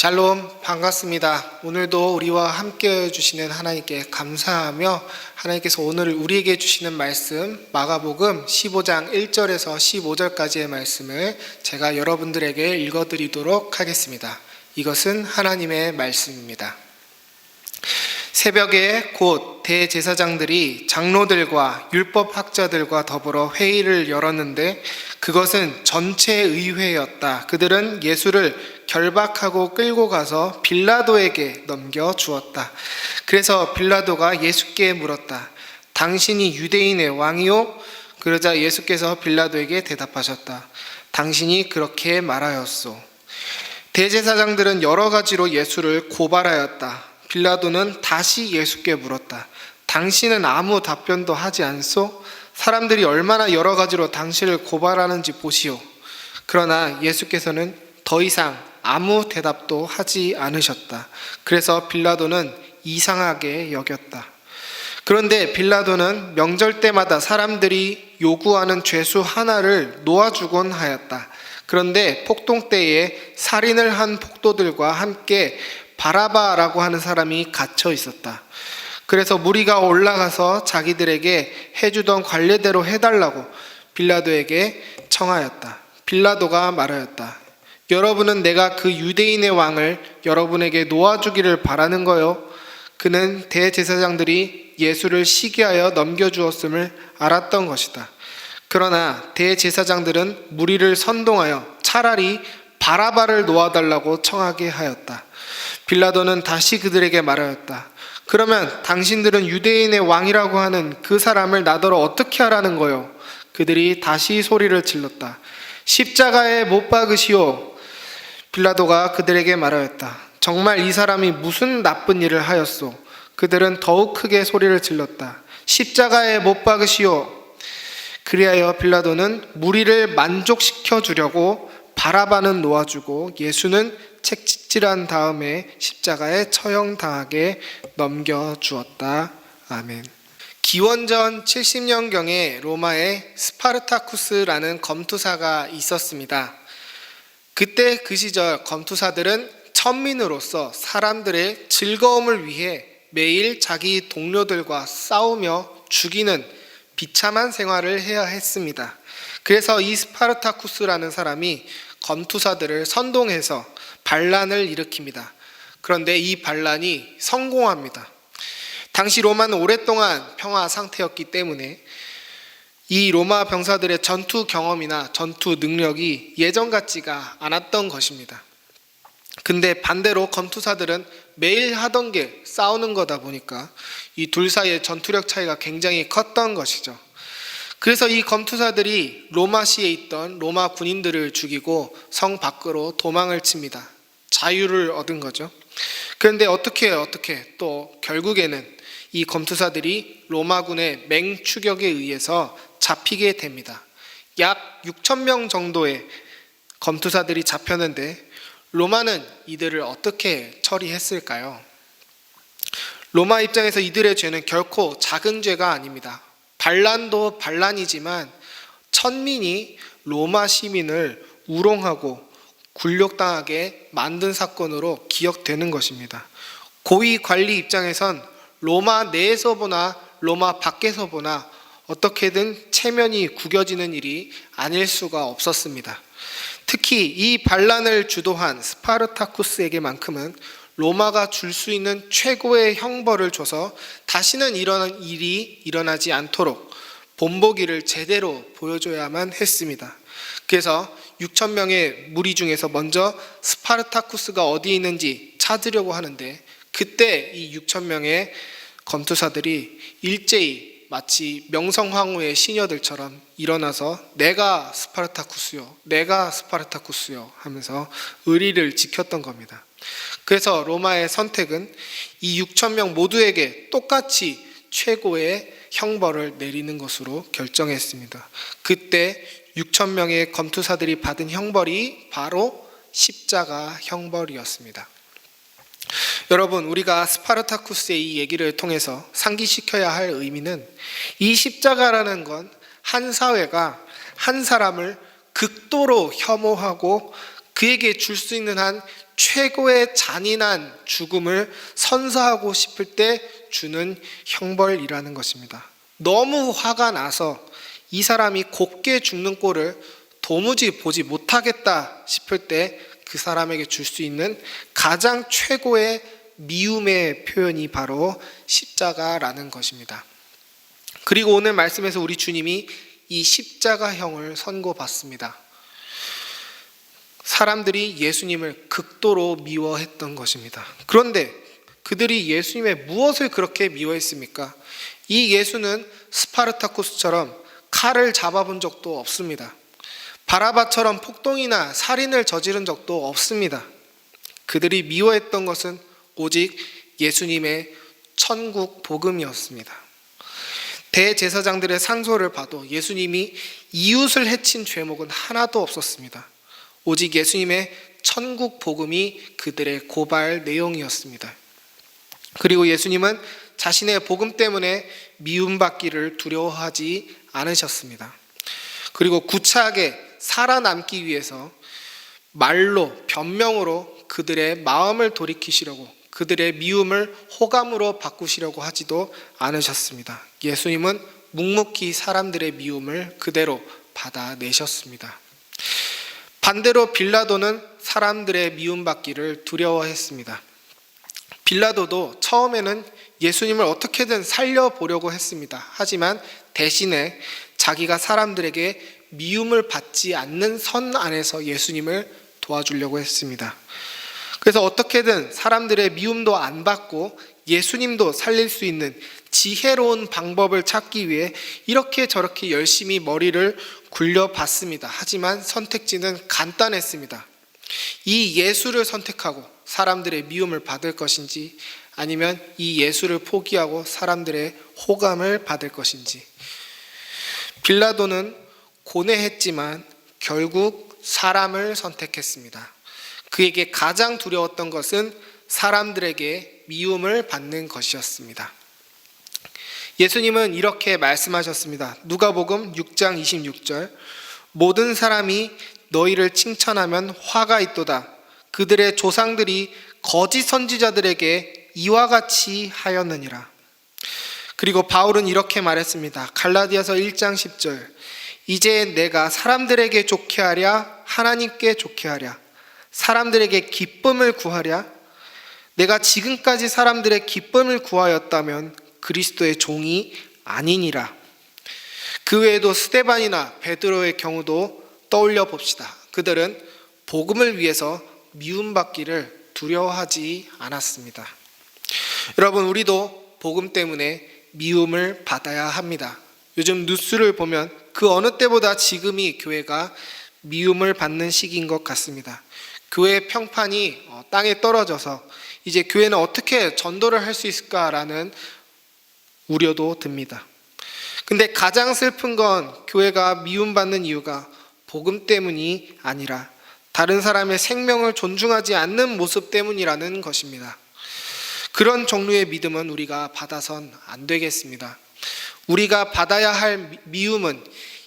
샬롬, 반갑습니다. 오늘도 우리와 함께 해주시는 하나님께 감사하며 하나님께서 오늘 우리에게 주시는 말씀 마가복음 15장 1절에서 15절까지의 말씀을 제가 여러분들에게 읽어드리도록 하겠습니다. 이것은 하나님의 말씀입니다. 새벽에 곧 대제사장들이 장로들과 율법학자들과 더불어 회의를 열었는데 그것은 전체 의회였다. 그들은 예수를 결박하고 끌고 가서 빌라도에게 넘겨주었다. 그래서 빌라도가 예수께 물었다. 당신이 유대인의 왕이요? 그러자 예수께서 빌라도에게 대답하셨다. 당신이 그렇게 말하였소. 대제사장들은 여러 가지로 예수를 고발하였다. 빌라도는 다시 예수께 물었다. 당신은 아무 답변도 하지 않소? 사람들이 얼마나 여러 가지로 당신을 고발하는지 보시오. 그러나 예수께서는 더 이상 아무 대답도 하지 않으셨다. 그래서 빌라도는 이상하게 여겼다. 그런데 빌라도는 명절 때마다 사람들이 요구하는 죄수 하나를 놓아주곤 하였다. 그런데 폭동 때에 살인을 한 폭도들과 함께 바라바라고 하는 사람이 갇혀 있었다. 그래서 무리가 올라가서 자기들에게 해주던 관례대로 해달라고 빌라도에게 청하였다. 빌라도가 말하였다. 여러분은 내가 그 유대인의 왕을 여러분에게 놓아주기를 바라는 거요. 그는 대제사장들이 예수를 시기하여 넘겨주었음을 알았던 것이다. 그러나 대제사장들은 무리를 선동하여 차라리 바라바를 놓아달라고 청하게 하였다. 빌라도는 다시 그들에게 말하였다. 그러면 당신들은 유대인의 왕이라고 하는 그 사람을 나더러 어떻게 하라는 거요? 그들이 다시 소리를 질렀다. 십자가에 못 박으시오. 빌라도가 그들에게 말하였다. 정말 이 사람이 무슨 나쁜 일을 하였소? 그들은 더욱 크게 소리를 질렀다. 십자가에 못 박으시오. 그리하여 빌라도는 무리를 만족시켜 주려고 바라바는 놓아주고 예수는 채찍질한 다음에 십자가에 처형당하게 넘겨주었다. 아멘. 기원전 70년경에 로마에 스파르타쿠스라는 검투사가 있었습니다. 그때 그 시절 검투사들은 천민으로서 사람들의 즐거움을 위해 매일 자기 동료들과 싸우며 죽이는 비참한 생활을 해야 했습니다. 그래서 이 스파르타쿠스라는 사람이 검투사들을 선동해서 반란을 일으킵니다. 그런데 이 반란이 성공합니다. 당시 로마는 오랫동안 평화 상태였기 때문에 이 로마 병사들의 전투 경험이나 전투 능력이 예전 같지가 않았던 것입니다. 근데 반대로 검투사들은 매일 하던 게 싸우는 거다 보니까 이 둘 사이의 전투력 차이가 굉장히 컸던 것이죠. 그래서 이 검투사들이 로마시에 있던 로마 군인들을 죽이고 성 밖으로 도망을 칩니다. 자유를 얻은 거죠. 그런데 어떻게 또 결국에는 이 검투사들이 로마군의 맹추격에 의해서 잡히게 됩니다. 약 6,000명 정도의 검투사들이 잡혔는데 로마는 이들을 어떻게 처리했을까요? 로마 입장에서 이들의 죄는 결코 작은 죄가 아닙니다. 반란도 반란이지만 천민이 로마 시민을 우롱하고 굴욕당하게 만든 사건으로 기억되는 것입니다. 고위 관리 입장에선 로마 내에서 보나 로마 밖에서 보나 어떻게든 체면이 구겨지는 일이 아닐 수가 없었습니다. 특히 이 반란을 주도한 스파르타쿠스에게만큼은 로마가 줄 수 있는 최고의 형벌을 줘서 다시는 이런 일이 일어나지 않도록 본보기를 제대로 보여줘야만 했습니다. 그래서 6,000명의 무리 중에서 먼저 스파르타쿠스가 어디 있는지 찾으려고 하는데 그때 이 6,000명의 검투사들이 일제히 마치 명성황후의 시녀들처럼 일어나서 내가 스파르타쿠스요, 내가 스파르타쿠스요 하면서 의리를 지켰던 겁니다. 그래서 로마의 선택은 이 6,000명 모두에게 똑같이 최고의 형벌을 내리는 것으로 결정했습니다. 그때 6,000명의 검투사들이 받은 형벌이 바로 십자가 형벌이었습니다. 여러분, 우리가 스파르타쿠스의 이 얘기를 통해서 상기시켜야 할 의미는 이 십자가라는 건 한 사회가 한 사람을 극도로 혐오하고 그에게 줄 수 있는 한 최고의 잔인한 죽음을 선사하고 싶을 때 주는 형벌이라는 것입니다. 너무 화가 나서 이 사람이 곱게 죽는 꼴을 도무지 보지 못하겠다 싶을 때 그 사람에게 줄 수 있는 가장 최고의 미움의 표현이 바로 십자가라는 것입니다. 그리고 오늘 말씀에서 우리 주님이 이 십자가형을 선고받습니다. 사람들이 예수님을 극도로 미워했던 것입니다. 그런데 그들이 예수님의 무엇을 그렇게 미워했습니까? 이 예수는 스파르타쿠스처럼 칼을 잡아본 적도 없습니다. 바라바처럼 폭동이나 살인을 저지른 적도 없습니다. 그들이 미워했던 것은 오직 예수님의 천국 복음이었습니다. 대제사장들의 상소를 봐도 예수님이 이웃을 해친 죄목은 하나도 없었습니다. 오직 예수님의 천국 복음이 그들의 고발 내용이었습니다. 그리고 예수님은 자신의 복음 때문에 미움받기를 두려워하지 않으셨습니다. 그리고 구차하게 살아남기 위해서 말로, 변명으로 그들의 마음을 돌이키시려고, 그들의 미움을 호감으로 바꾸시려고 하지도 않으셨습니다. 예수님은 묵묵히 사람들의 미움을 그대로 받아내셨습니다. 반대로 빌라도는 사람들의 미움받기를 두려워했습니다. 빌라도도 처음에는 예수님을 어떻게든 살려보려고 했습니다. 하지만 대신에 자기가 사람들에게 미움을 받지 않는 선 안에서 예수님을 도와주려고 했습니다. 그래서 어떻게든 사람들의 미움도 안 받고 예수님도 살릴 수 있는 지혜로운 방법을 찾기 위해 이렇게 저렇게 열심히 머리를 굴려봤습니다. 하지만 선택지는 간단했습니다. 이 예수를 선택하고 사람들의 미움을 받을 것인지, 아니면 이 예수를 포기하고 사람들의 호감을 받을 것인지. 빌라도는 고뇌했지만 결국 사람을 선택했습니다. 그에게 가장 두려웠던 것은 사람들에게 미움을 받는 것이었습니다. 예수님은 이렇게 말씀하셨습니다. 누가복음 6장 26절, 모든 사람이 너희를 칭찬하면 화가 있도다. 그들의 조상들이 거짓 선지자들에게 이와 같이 하였느니라. 그리고 바울은 이렇게 말했습니다. 갈라디아서 1장 10절, 이제 내가 사람들에게 좋게 하랴 하나님께 좋게 하랴 사람들에게 기쁨을 구하랴. 내가 지금까지 사람들의 기쁨을 구하였다면 그리스도의 종이 아니니라. 그 외에도 스데반이나 베드로의 경우도 떠올려 봅시다. 그들은 복음을 위해서 미움받기를 두려워하지 않았습니다. 여러분, 우리도 복음 때문에 미움을 받아야 합니다. 요즘 뉴스를 보면 그 어느 때보다 지금이 교회가 미움을 받는 시기인 것 같습니다. 교회의 평판이 땅에 떨어져서 이제 교회는 어떻게 전도를 할 수 있을까라는 우려도 듭니다. 근데 가장 슬픈 건 교회가 미움받는 이유가 복음 때문이 아니라 다른 사람의 생명을 존중하지 않는 모습 때문이라는 것입니다. 그런 종류의 믿음은 우리가 받아선 안 되겠습니다. 우리가 받아야 할 미움은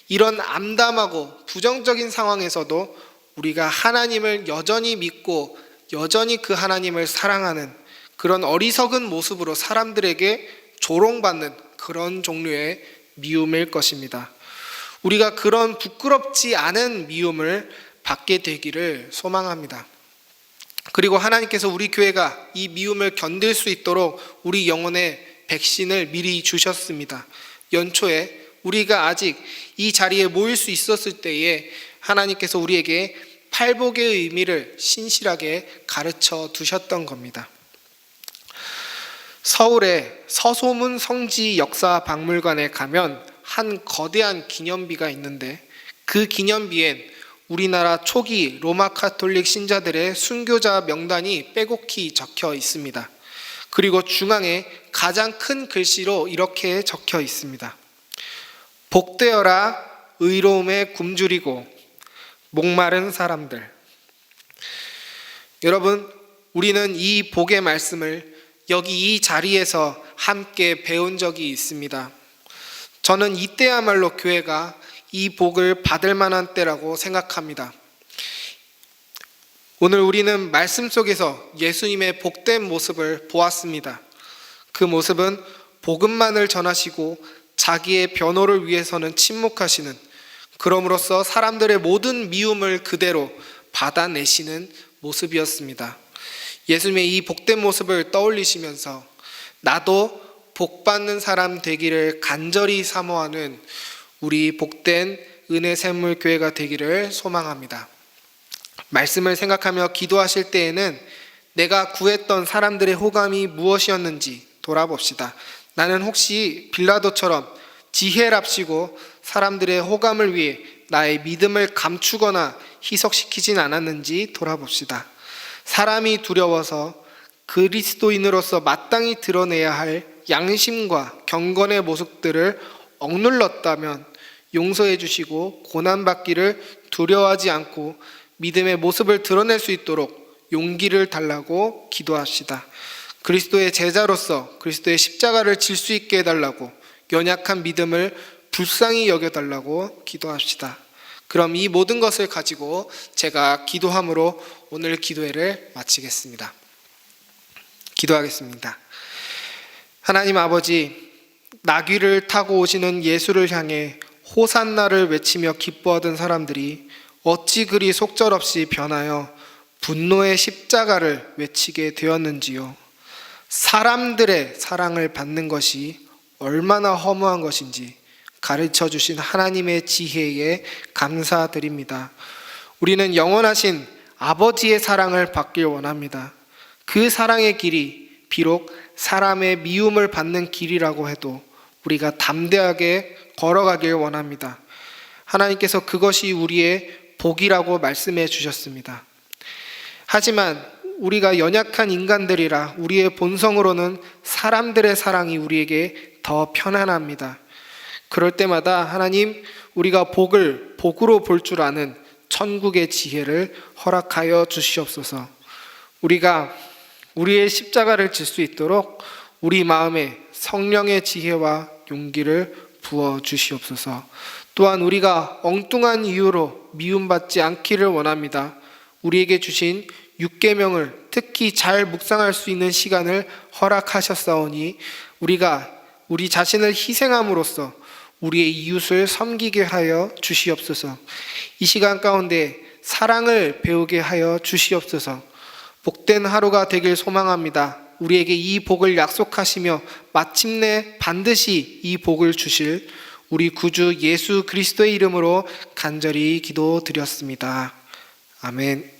이런 암담하고 부정적인 상황에서도 우리가 하나님을 여전히 믿고 여전히 그 하나님을 사랑하는 그런 어리석은 모습으로 사람들에게 조롱받는 그런 종류의 미움일 것입니다. 우리가 그런 부끄럽지 않은 미움을 받게 되기를 소망합니다. 그리고 하나님께서 우리 교회가 이 미움을 견딜 수 있도록 우리 영혼의 백신을 미리 주셨습니다. 연초에 우리가 아직 이 자리에 모일 수 있었을 때에 하나님께서 우리에게 팔복의 의미를 신실하게 가르쳐 두셨던 겁니다. 서울의 서소문 성지 역사 박물관에 가면 한 거대한 기념비가 있는데 그 기념비엔 우리나라 초기 로마 카톨릭 신자들의 순교자 명단이 빼곡히 적혀 있습니다. 그리고 중앙에 가장 큰 글씨로 이렇게 적혀 있습니다. 복되어라 의로움에 굶주리고 목마른 사람들. 여러분, 우리는 이 복의 말씀을 여기 이 자리에서 함께 배운 적이 있습니다. 저는 이때야말로 교회가 이 복을 받을 만한 때라고 생각합니다. 오늘 우리는 말씀 속에서 예수님의 복된 모습을 보았습니다. 그 모습은 복음만을 전하시고 자기의 변호를 위해서는 침묵하시는, 그럼으로써 사람들의 모든 미움을 그대로 받아내시는 모습이었습니다. 예수님의 이 복된 모습을 떠올리시면서 나도 복받는 사람 되기를 간절히 사모하는 우리 복된 은혜샘물교회가 되기를 소망합니다. 말씀을 생각하며 기도하실 때에는 내가 구했던 사람들의 호감이 무엇이었는지 돌아봅시다. 나는 혹시 빌라도처럼 지혜랍시고 사람들의 호감을 위해 나의 믿음을 감추거나 희석시키진 않았는지 돌아봅시다. 사람이 두려워서 그리스도인으로서 마땅히 드러내야 할 양심과 경건의 모습들을 억눌렀다면 용서해 주시고 고난받기를 두려워하지 않고 믿음의 모습을 드러낼 수 있도록 용기를 달라고 기도합시다. 그리스도의 제자로서 그리스도의 십자가를 질 수 있게 해달라고, 연약한 믿음을 불쌍히 여겨달라고 기도합시다. 그럼 이 모든 것을 가지고 제가 기도함으로 오늘 기도회를 마치겠습니다. 기도하겠습니다. 하나님 아버지, 나귀를 타고 오시는 예수를 향해 호산나를 외치며 기뻐하던 사람들이 어찌 그리 속절없이 변하여 분노의 십자가를 외치게 되었는지요. 사람들의 사랑을 받는 것이 얼마나 허무한 것인지 가르쳐 주신 하나님의 지혜에 감사드립니다. 우리는 영원하신 아버지의 사랑을 받길 원합니다. 그 사랑의 길이 비록 사람의 미움을 받는 길이라고 해도 우리가 담대하게 걸어가길 원합니다. 하나님께서 그것이 우리의 복이라고 말씀해 주셨습니다. 하지만 우리가 연약한 인간들이라 우리의 본성으로는 사람들의 사랑이 우리에게 더 편안합니다. 그럴 때마다 하나님, 우리가 복을 복으로 볼 줄 아는 천국의 지혜를 허락하여 주시옵소서. 우리가 우리의 십자가를 질 수 있도록 우리 마음에 성령의 지혜와 용기를 부어 주시옵소서. 또한 우리가 엉뚱한 이유로 미움받지 않기를 원합니다. 우리에게 주신 6계명을 특히 잘 묵상할 수 있는 시간을 허락하셨사오니 우리가 우리 자신을 희생함으로써 우리의 이웃을 섬기게 하여 주시옵소서. 이 시간 가운데 사랑을 배우게 하여 주시옵소서. 복된 하루가 되길 소망합니다. 우리에게 이 복을 약속하시며 마침내 반드시 이 복을 주실 우리 구주 예수 그리스도의 이름으로 간절히 기도드렸습니다. 아멘.